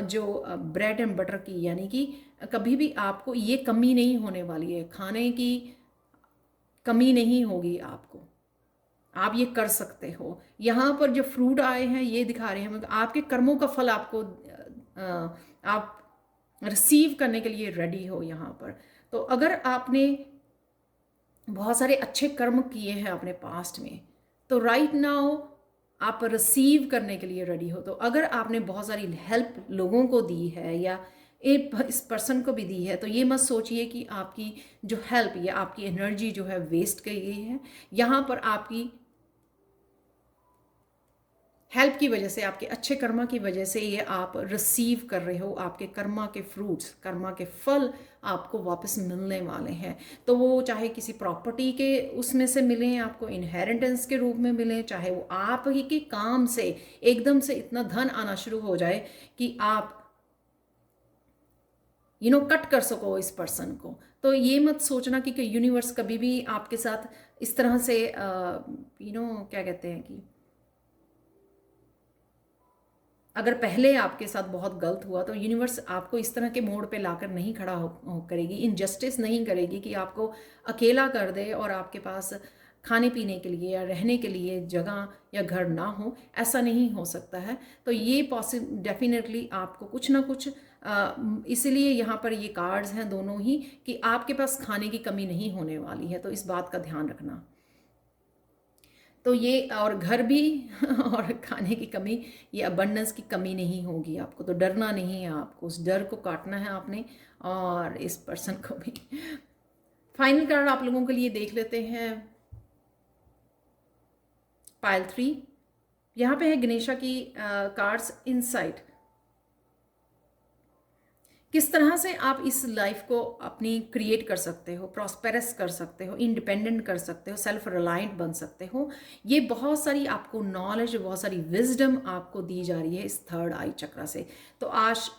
जो ब्रेड एंड बटर की, यानी कि कभी भी आपको ये कमी नहीं होने वाली है, खाने की कमी नहीं होगी आपको, आप ये कर सकते हो। यहाँ पर जो फ्रूट आए हैं ये दिखा रहे हैं आपके कर्मों का फल आपको आप रिसीव करने के लिए रेडी हो यहाँ पर। तो अगर आपने बहुत सारे अच्छे कर्म किए हैं अपने पास्ट में, तो राइट नाउ आप रिसीव करने के लिए रेडी हो। तो अगर आपने बहुत सारी हेल्प लोगों को दी है या इस पर्सन को भी दी है, तो ये मत सोचिए कि आपकी जो हेल्प या आपकी एनर्जी जो है वेस्ट गई है। यहाँ पर आपकी हेल्प की वजह से, आपके अच्छे कर्मा की वजह से ये आप रिसीव कर रहे हो, आपके कर्मा के फ्रूट्स, कर्मा के फल आपको वापस मिलने वाले हैं। तो वो चाहे किसी प्रॉपर्टी के उसमें से मिलें, आपको इनहेरिटेंस के रूप में मिलें, चाहे वो आप ही के काम से एकदम से इतना धन आना शुरू हो जाए कि आप कट कर सको इस पर्सन को। तो ये मत सोचना कि यूनिवर्स कभी भी आपके साथ इस तरह से क्या कहते हैं कि अगर पहले आपके साथ बहुत गलत हुआ तो यूनिवर्स आपको इस तरह के मोड़ पे लाकर नहीं खड़ा करेगी, इनजस्टिस नहीं करेगी कि आपको अकेला कर दे और आपके पास खाने पीने के लिए या रहने के लिए जगह या घर ना हो। ऐसा नहीं हो सकता है। तो ये डेफिनेटली आपको कुछ ना कुछ इसलिए यहाँ पर ये कार्ड्स हैं दोनों ही कि आपके पास खाने की कमी नहीं होने वाली है। तो इस बात का ध्यान रखना। तो ये और घर भी और खाने की कमी, ये अबंडेंस की कमी नहीं होगी आपको। तो डरना नहीं है आपको, उस डर को काटना है आपने, और इस पर्सन को भी। फाइनल कार्ड आप लोगों के लिए देख लेते हैं। पाइल 3, यहाँ पे है गणेशा की कार्ड्स इनसाइट। किस तरह से आप इस लाइफ को अपनी क्रिएट कर सकते हो, प्रॉस्पेरस कर सकते हो, इंडिपेंडेंट कर सकते हो, सेल्फ रिलायंट बन सकते हो। ये बहुत सारी आपको नॉलेज, बहुत सारी विजडम आपको दी जा रही है इस थर्ड आई चक्रा से। तो आज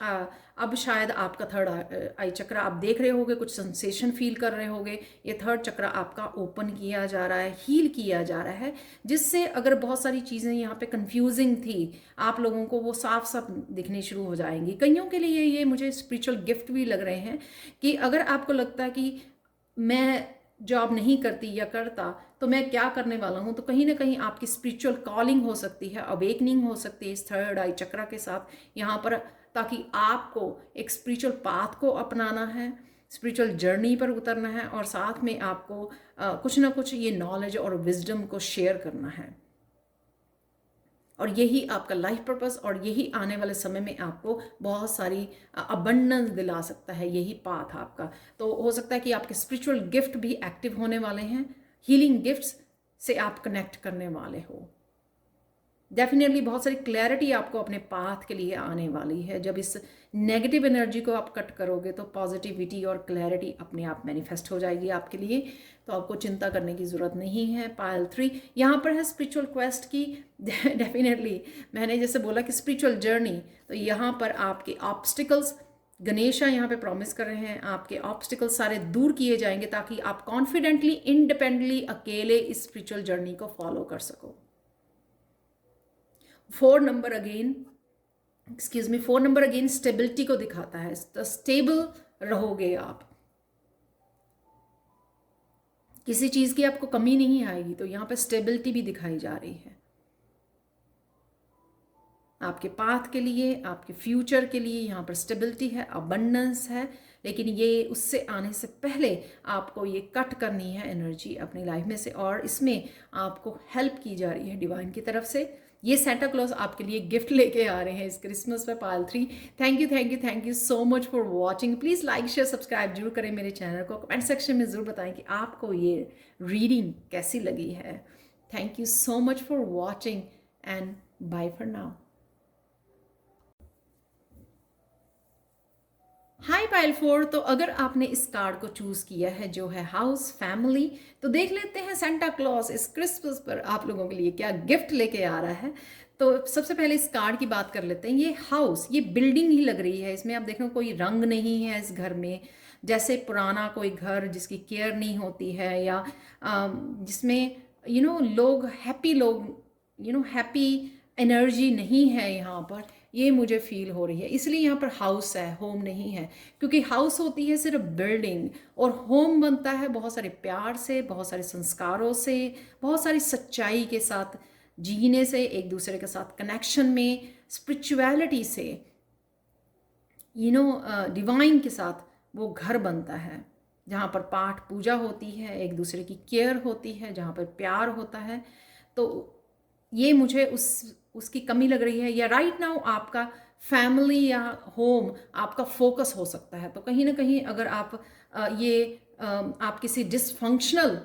अब शायद आपका थर्ड आई चक्रा आप देख रहे होगे, कुछ सेंसेशन फील कर रहे होगे। ये थर्ड चक्रा आपका ओपन किया जा रहा है, हील किया जा रहा है, जिससे अगर बहुत सारी चीज़ें यहाँ पे कंफ्यूजिंग थी आप लोगों को, वो साफ साफ दिखनी शुरू हो जाएंगी। कईयों के लिए ये मुझे स्पिरिचुअल गिफ्ट भी लग रहे हैं कि अगर आपको लगता है कि मैं जॉब नहीं करती या करता तो मैं क्या करने वाला हूँ, तो कहीं ना कहीं आपकी स्पिरिचुअल कॉलिंग हो सकती है, अवेकनिंग हो सकती है इस थर्ड आई चक्रा के साथ यहाँ पर, ताकि आपको एक स्पिरिचुअल पाथ को अपनाना है, स्पिरिचुअल जर्नी पर उतरना है, और साथ में आपको कुछ ना कुछ ये नॉलेज और विजडम को शेयर करना है। और यही आपका लाइफ पर्पस, और यही आने वाले समय में आपको बहुत सारी अबंडेंस दिला सकता है, यही पाथ आपका। तो हो सकता है कि आपके स्पिरिचुअल गिफ्ट भी एक्टिव होने वाले हैं, हीलिंग गिफ्ट्स से आप कनेक्ट करने वाले हो। डेफिनेटली बहुत सारी क्लैरिटी आपको अपने पाथ के लिए आने वाली है। जब इस नेगेटिव एनर्जी को आप कट करोगे तो पॉजिटिविटी और क्लैरिटी अपने आप मैनिफेस्ट हो जाएगी आपके लिए, तो आपको चिंता करने की ज़रूरत नहीं है। पायल 3 यहाँ पर है स्पिरिचुअल क्वेस्ट की। डेफिनेटली मैंने जैसे बोला कि स्पिरिचुअल जर्नी, तो यहाँ पर आपके ऑब्स्टिकल्स, गणेशा यहाँ पे प्रॉमिस कर रहे हैं आपके ऑब्स्टिकल्स सारे दूर किए जाएंगे ताकि आप कॉन्फिडेंटली, इंडिपेंडेंटली, अकेले इस स्पिरिचुअल जर्नी को फॉलो कर सको। 4 number again, excuse me, 4 number again stability को दिखाता है। तो स्टेबल रहोगे आप, किसी चीज़ की आपको कमी नहीं आएगी। तो यहाँ पे स्टेबिलिटी भी दिखाई जा रही है आपके पाथ के लिए, आपके फ्यूचर के लिए। यहाँ पर स्टेबिलिटी है, अबंडेंस है, लेकिन ये उससे आने से पहले आपको ये कट करनी है एनर्जी अपनी लाइफ में से, और इसमें आपको हेल्प की जा रही है डिवाइन की तरफ से। ये सेंटा क्लॉज आपके लिए गिफ्ट लेके आ रहे हैं इस क्रिसमस पे पायल 3। Thank you, thank you, thank you so much for watching. Please like, share, subscribe जरूर करें मेरे चैनल को। कमेंट सेक्शन में ज़रूर बताएं कि आपको ये रीडिंग कैसी लगी है। Thank you so much for watching and bye for now. Hi pile 4, तो अगर आपने इस कार्ड को चूज किया है जो है हाउस फैमिली, तो देख लेते हैं सेंटा क्लॉज इस क्रिसमस पर आप लोगों के लिए क्या गिफ्ट लेके आ रहा है। तो सबसे पहले इस कार्ड की बात कर लेते हैं। ये हाउस, ये बिल्डिंग ही लग रही है, इसमें आप देख रहे हो कोई रंग नहीं है इस घर में, जैसे पुराना कोई घर जिसकी केयर नहीं होती है, या जिसमें लोग हैप्पी, हैप्पी एनर्जी नहीं है यहाँ पर, ये मुझे फील हो रही है। इसलिए यहाँ पर हाउस है, होम नहीं है, क्योंकि हाउस होती है सिर्फ बिल्डिंग, और होम बनता है बहुत सारे प्यार से, बहुत सारे संस्कारों से, बहुत सारी सच्चाई के साथ जीने से, एक दूसरे के साथ कनेक्शन में, स्पिरिचुअलिटी से, डिवाइन के साथ वो घर बनता है, जहाँ पर पाठ पूजा होती है, एक दूसरे की केयर होती है, जहाँ पर प्यार होता है। तो ये मुझे उसकी कमी लग रही है, या राइट नाउ आपका फैमिली या होम आपका फोकस हो सकता है। तो कहीं ना कहीं अगर आप आप किसी डिसफंक्शनल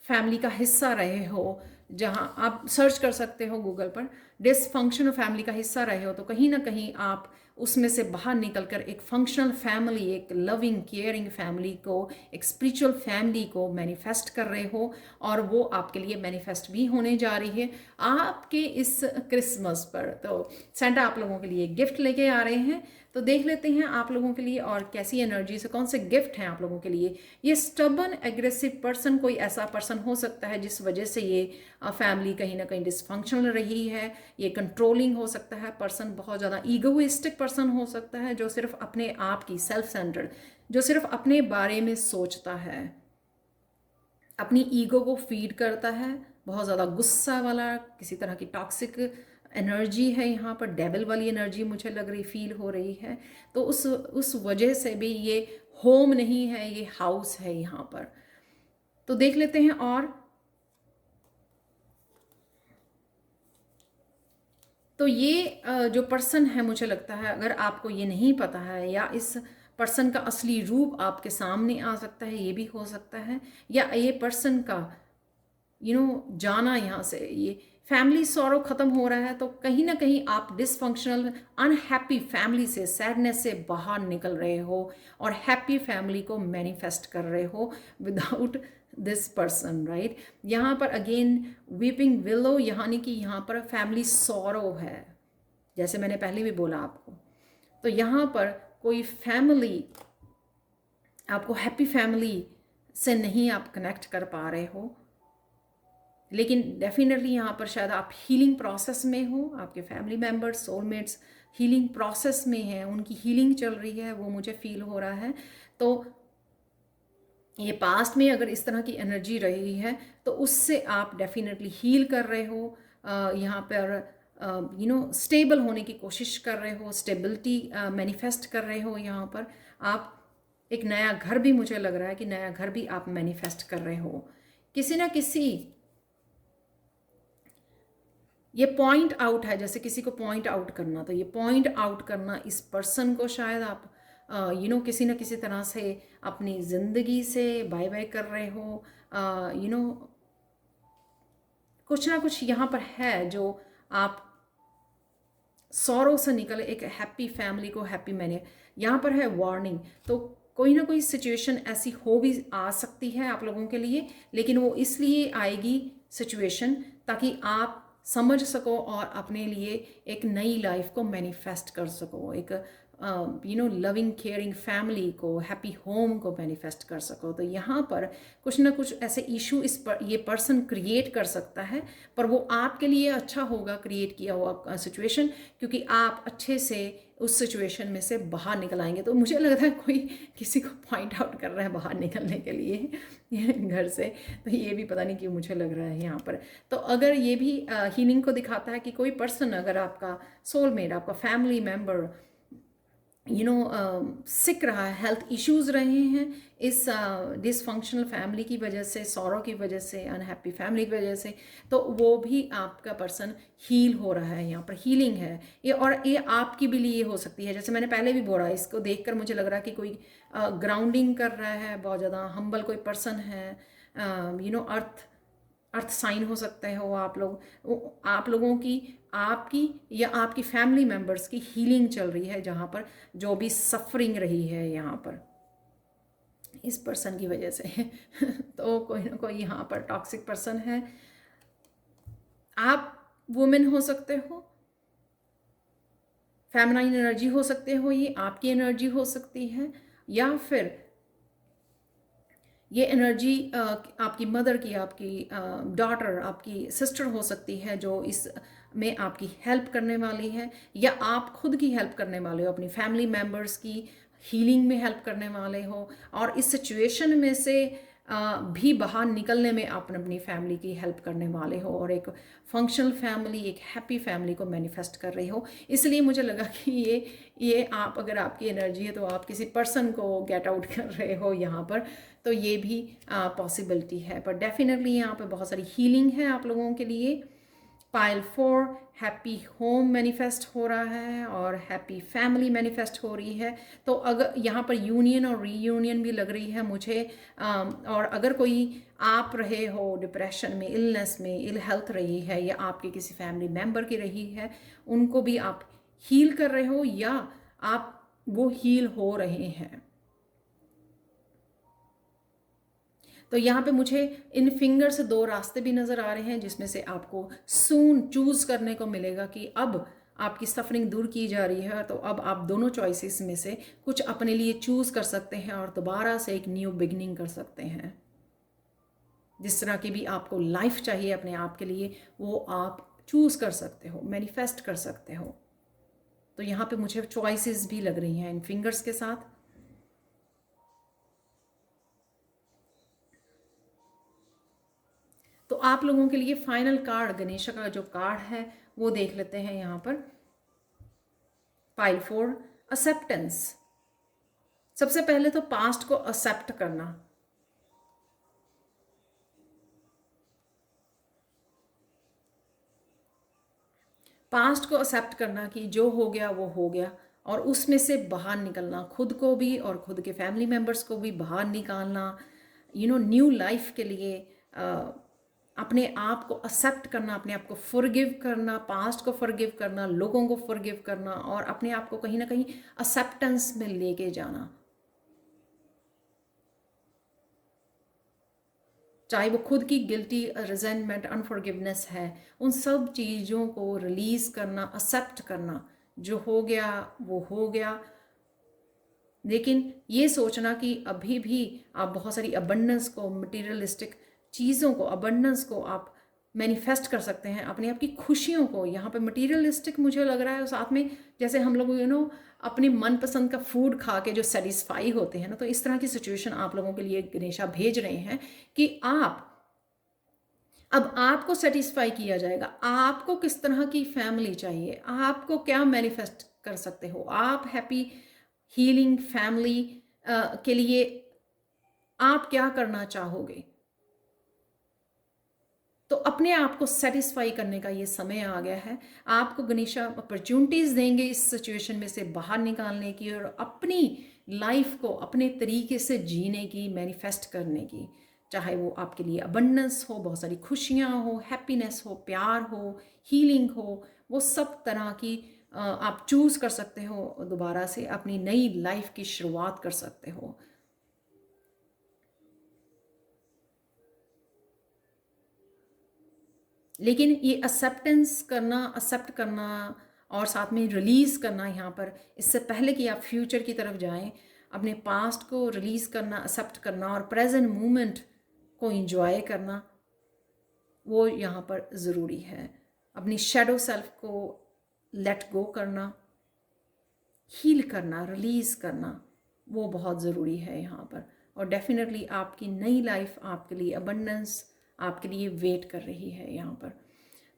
फैमिली का हिस्सा रहे हो, जहाँ आप सर्च कर सकते हो गूगल पर, डिसफंक्शनल फैमिली का हिस्सा रहे हो, तो कहीं ना कहीं आप उसमें से बाहर निकलकर एक फंक्शनल फैमिली, एक लविंग केयरिंग फैमिली को, एक स्पिरिचुअल फैमिली को मैनिफेस्ट कर रहे हो, और वो आपके लिए मैनिफेस्ट भी होने जा रही है आपके इस क्रिसमस पर। तो सेंटा आप लोगों के लिए गिफ्ट लेके आ रहे हैं। तो देख लेते हैं आप लोगों के लिए और कैसी एनर्जी से कौन से गिफ्ट हैं आप लोगों के लिए। ये स्टबन एग्रेसिव पर्सन, कोई ऐसा पर्सन हो सकता है जिस वजह से ये फैमिली कहीं ना कहीं डिसफंक्शनल रही है। ये कंट्रोलिंग हो सकता है पर्सन, बहुत ज़्यादा ईगोइस्टिक पर्सन हो सकता है, जो सिर्फ अपने आप की, सेल्फ सेंटर्ड, जो सिर्फ अपने बारे में सोचता है, अपनी ईगो को फीड करता है, बहुत ज़्यादा गुस्सा वाला, किसी तरह की टॉक्सिक एनर्जी है यहाँ पर, डेविल वाली एनर्जी मुझे लग रही, फील हो रही है। तो उस वजह से भी ये होम नहीं है, ये हाउस है यहाँ पर। तो देख लेते हैं। और तो ये जो पर्सन है, मुझे लगता है अगर आपको ये नहीं पता है, या इस पर्सन का असली रूप आपके सामने आ सकता है, ये भी हो सकता है, या ये पर्सन का जाना यहाँ से, ये फैमिली सॉरो खत्म हो रहा है, तो कहीं ना कहीं आप डिसफंक्शनल अनहैप्पी फैमिली से, सैडनेस से बाहर निकल रहे हो, और हैप्पी फैमिली को मैनिफेस्ट कर रहे हो विदाउट दिस पर्सन, राइट। यहाँ पर अगेन वीपिंग विलो, यानी कि यहाँ पर फैमिली सॉरो है, जैसे मैंने पहले भी बोला आपको। तो यहाँ पर कोई फैमिली, आपको हैप्पी फैमिली से नहीं आप कनेक्ट कर पा रहे हो, लेकिन डेफिनेटली यहाँ पर शायद आप हीलिंग प्रोसेस में हो, आपके family members, soulmates healing process में हैं, उनकी हीलिंग चल रही है, वो मुझे फील हो रहा है। तो ये पास्ट में अगर इस तरह की एनर्जी रही है, तो उससे आप डेफिनेटली हील कर रहे हो, यहाँ पर स्टेबल होने की कोशिश कर रहे हो, स्टेबिलिटी मैनिफेस्ट कर रहे हो। यहाँ पर आप एक नया घर भी, मुझे लग रहा है कि नया घर भी आप मैनिफेस्ट कर रहे हो। किसी ना किसी, ये पॉइंट आउट है, जैसे किसी को पॉइंट आउट करना, तो ये पॉइंट आउट करना इस पर्सन को शायद आप किसी न किसी तरह से अपनी ज़िंदगी से बाय बाय कर रहे हो। कुछ ना कुछ यहाँ पर है जो आप सॉरो से निकले एक हैप्पी फैमिली को हैप्पी मैंने, यहाँ पर है वार्निंग। तो कोई ना कोई सिचुएशन ऐसी हो भी आ सकती है आप लोगों के लिए, लेकिन वो इसलिए आएगी सिचुएशन ताकि आप समझ सको और अपने लिए एक नई लाइफ को मैनिफेस्ट कर सको, एक लविंग केयरिंग फैमिली को, हैप्पी होम को मैनिफेस्ट कर सको। तो यहाँ पर कुछ ना कुछ ऐसे इशू ये पर्सन क्रिएट कर सकता है, पर वो आपके लिए अच्छा होगा क्रिएट किया हुआ सिचुएशन, क्योंकि आप अच्छे से उस सिचुएशन में से बाहर निकल आएंगे। तो मुझे लगता है कोई किसी को पॉइंट आउट कर रहा है बाहर निकलने के लिए घर से, तो ये भी पता नहीं क्यों मुझे लग रहा है यहाँ पर। तो अगर ये भी हीलिंग को दिखाता है कि कोई पर्सन, अगर आपका सोलमेट, आपका फैमिली मेम्बर सिक रहा है, हेल्थ इश्यूज रहे हैं इस डिसफंक्शनल फैमिली की वजह से, सॉरो की वजह से, अनहैप्पी फैमिली की वजह से, तो वो भी आपका पर्सन हील हो रहा है। यहाँ पर हीलिंग है ये, और ये आपकी भी लिए हो सकती है। जैसे मैंने पहले भी बोला, इसको देखकर मुझे लग रहा है कि कोई ग्राउंडिंग कर रहा है, बहुत ज़्यादा हम्बल कोई पर्सन है, अर्थ साइन हो सकते हो आप लोग, आप लोगों की, आपकी या आपकी फैमिली मेम्बर्स की हीलिंग चल रही है, जहाँ पर जो भी सफरिंग रही है यहाँ पर इस पर्सन की वजह से तो कोई ना कोई यहाँ पर टॉक्सिक पर्सन है। आप वुमेन हो सकते हो, फेमिनाइन एनर्जी हो सकते हो, ये आपकी एनर्जी हो सकती है, या फिर ये एनर्जी आपकी मदर की, आपकी डॉटर, आपकी सिस्टर हो सकती है, जो इस में आपकी हेल्प करने वाली है, या आप खुद की हेल्प करने वाले हो, अपनी फैमिली मेम्बर्स की हीलिंग में हेल्प करने वाले हो, और इस सिचुएशन में से भी बाहर निकलने में आप अपनी फैमिली की हेल्प करने वाले हो, और एक फंक्शनल फैमिली, एक हैप्पी फैमिली को मैनिफेस्ट कर रही हो। इसलिए मुझे लगा कि ये आप, अगर आपकी एनर्जी है तो आप किसी पर्सन को गेट आउट कर रहे हो यहाँ पर, तो ये भी पॉसिबिलिटी है। पर डेफिनेटली यहाँ पे बहुत सारी हीलिंग है आप लोगों के लिए। पाइल 4 हैप्पी होम मैनिफेस्ट हो रहा है और हैप्पी फैमिली मैनिफेस्ट हो रही है। तो अगर यहाँ पर यूनियन और रीयूनियन भी लग रही है मुझे, और अगर कोई आप रहे हो डिप्रेशन में, इलनेस में, इल हेल्थ रही है, या आपके किसी फैमिली मेम्बर की रही है, उनको भी आप हील कर रहे हो, या आप वो हील हो रहे हैं। तो यहाँ पे मुझे इन फिंगर से 2 रास्ते भी नज़र आ रहे हैं, जिसमें से आपको सून चूज़ करने को मिलेगा कि अब आपकी सफरिंग दूर की जा रही है। तो अब आप दोनों चॉइसेस में से कुछ अपने लिए चूज़ कर सकते हैं और दोबारा से एक न्यू बिगनिंग कर सकते हैं। जिस तरह की भी आपको लाइफ चाहिए अपने आप के लिए, वो आप चूज़ कर सकते हो, मैनिफेस्ट कर सकते हो। तो यहाँ पे मुझे चॉइसेस भी लग रही हैं इन फिंगर्स के साथ। तो आप लोगों के लिए फाइनल कार्ड, गणेश का जो कार्ड है वो देख लेते हैं यहाँ पर। Pile 4 acceptance. सबसे पहले तो पास्ट को एक्सेप्ट करना, पास्ट को एक्सेप्ट करना कि जो हो गया वो हो गया, और उसमें से बाहर निकलना, खुद को भी और खुद के फैमिली मेम्बर्स को भी बाहर निकालना, न्यू लाइफ के लिए अपने आप को एक्सेप्ट करना, अपने आप को फॉरगिव करना, पास्ट को फॉरगिव करना, लोगों को फॉरगिव करना, और अपने आप को कहीं ना कहीं एक्सेप्टेंस में लेके जाना। चाहे वो खुद की गिल्टी, रिजेंटमेंट, अनफॉरगिवनेस है, उन सब चीज़ों को रिलीज़ करना, एक्सेप्ट करना। जो हो गया वो हो गया, लेकिन ये सोचना कि अभी भी आप बहुत सारी अबंडेंस को, मटीरियलिस्टिक चीज़ों को, अबंडेंस को आप मैनिफेस्ट कर सकते हैं, अपने आप की खुशियों को। यहाँ पे मटीरियलिस्टिक मुझे लग रहा है, साथ में जैसे हम लोग अपनी मनपसंद का फूड खा के जो सेटिस्फाई होते हैं ना, तो इस तरह की सिचुएशन आप लोगों के लिए गणेशा भेज रहे हैं कि अब आपको सेटिस्फाई किया जाएगा। आपको किस तरह की फैमिली चाहिए, आपको क्या मैनिफेस्ट कर सकते हो, आप हैप्पी हीलिंग फैमिली के लिए आप क्या करना चाहोगे। तो अपने आप को सेटिस्फाई करने का ये समय आ गया है। आपको गणेशा अपॉर्चुनिटीज़ देंगे इस सिचुएशन में से बाहर निकालने की, और अपनी लाइफ को अपने तरीके से जीने की, मैनिफेस्ट करने की। चाहे वो आपके लिए अबंडेंस हो, बहुत सारी खुशियाँ हो, हैप्पीनेस हो, प्यार हो, हीलिंग हो, वो सब तरह की आप चूज़ कर सकते हो, दोबारा से अपनी नई लाइफ की शुरुआत कर सकते हो। लेकिन ये एक्सेप्ट करना और साथ में रिलीज़ करना यहाँ पर, इससे पहले कि आप फ्यूचर की तरफ जाएं, अपने पास्ट को रिलीज़ करना, एक्सेप्ट करना और प्रेजेंट मोमेंट को इंजॉय करना, वो यहाँ पर ज़रूरी है। अपनी शैडो सेल्फ को लेट गो करना, हील करना, रिलीज़ करना, वो बहुत ज़रूरी है यहाँ पर। और डेफिनेटली आपकी नई लाइफ आपके लिए अबंडेंस आपके लिए वेट कर रही है यहाँ पर।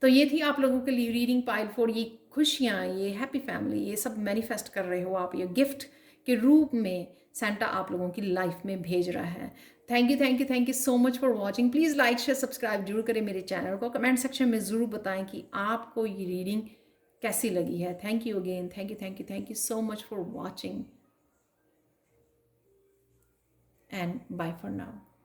तो ये थी आप लोगों के लिए रीडिंग पाइल 4। ये खुशियाँ, ये हैप्पी फैमिली, ये सब मैनिफेस्ट कर रहे हो आप, ये गिफ्ट के रूप में सेंटा आप लोगों की लाइफ में भेज रहा है। Thank you thank you thank you so much for watching. Please like share subscribe जरूर करें मेरे चैनल को। कमेंट सेक्शन में ज़रूर बताएं कि आपको ये रीडिंग कैसी लगी है। Thank you again, thank you thank you thank you so much for watching and bye for now.